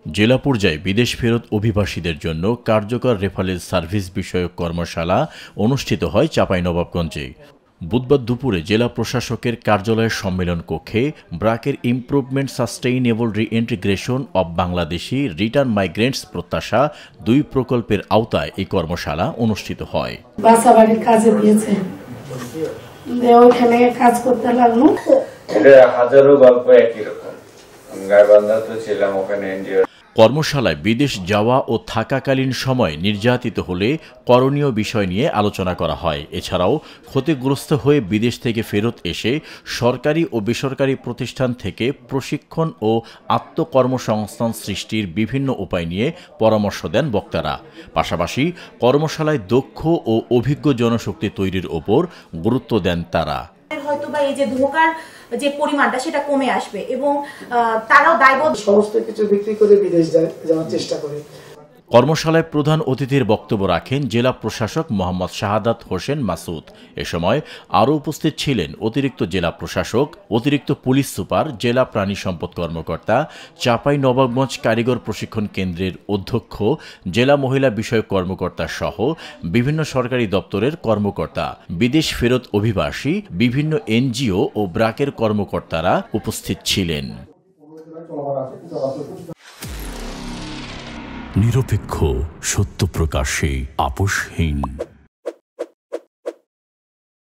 জেলা পর্যায়ে বিদেশ ফেরত অভিবাসীদের জন্য কার্যকর রেফারেল সার্ভিস বিষয়ক কর্মশালা অনুষ্ঠিত হয় চাঁপাইনবাবগঞ্জে। বুধবার দুপুরে জেলা প্রশাসকের কার্যালয়ের সম্মেলন কক্ষে ব্র্যাকের improvement sustainable reintegration of Bangladeshi return migrants প্রত্যাশা 2 প্রকল্পের আওতায় এই কর্মশালা অনুষ্ঠিত হয়। বাসাবাড়ির কাজে দিয়েছে, ওখানে কাজ করতে লাগলো। হাজারো গল্প একই রকম। গাইবান্ধা তো ছিলাম, ওখানে এনজিও। কর্মশালায় বিদেশ যাওয়া ও থাকাকালীন সময় নির্যাতিত হলে করণীয় বিষয় নিয়ে আলোচনা করা হয়। এছাড়াও ক্ষতিগ্রস্ত হয়ে বিদেশ থেকে ফেরত এসে সরকারি ও বেসরকারি প্রতিষ্ঠান থেকে প্রশিক্ষণ ও আত্মকর্মসংস্থান সৃষ্টির বিভিন্ন উপায় নিয়ে পরামর্শ দেন বক্তারা। পাশাপাশি কর্মশালায় দক্ষ ও অভিজ্ঞ জনশক্তি তৈরির ওপর গুরুত্ব দেন তারা। হয়তোবা এই যে ধোঁকার যে পরিমাণটা সেটা কমে আসবে এবং তারাও দায়বদ্ধ সমস্ত কিছু বিক্রি করে বিদেশ যাওয়ার চেষ্টা করে। কর্মশালায় প্রধান অতিথির বক্তব্য রাখেন জেলা প্রশাসক মোহাম্মদ শাহাদাত হোসেন মাসুদ। এ সময় আরও উপস্থিত ছিলেন অতিরিক্ত জেলা প্রশাসক, অতিরিক্ত পুলিশ সুপার, জেলা প্রাণী সম্পদ কর্মকর্তা, চাঁপাইনবাবগঞ্জ কারিগর প্রশিক্ষণ কেন্দ্রের অধ্যক্ষ, জেলা মহিলা বিষয়ক কর্মকর্তা সহ বিভিন্ন সরকারি দপ্তরের কর্মকর্তা, বিদেশ ফেরত অভিবাসী, বিভিন্ন এনজিও ও ব্র্যাকের কর্মকর্তারা উপস্থিত ছিলেন। নিরপেক্ষ, সত্য প্রকাশে আপোষহীন।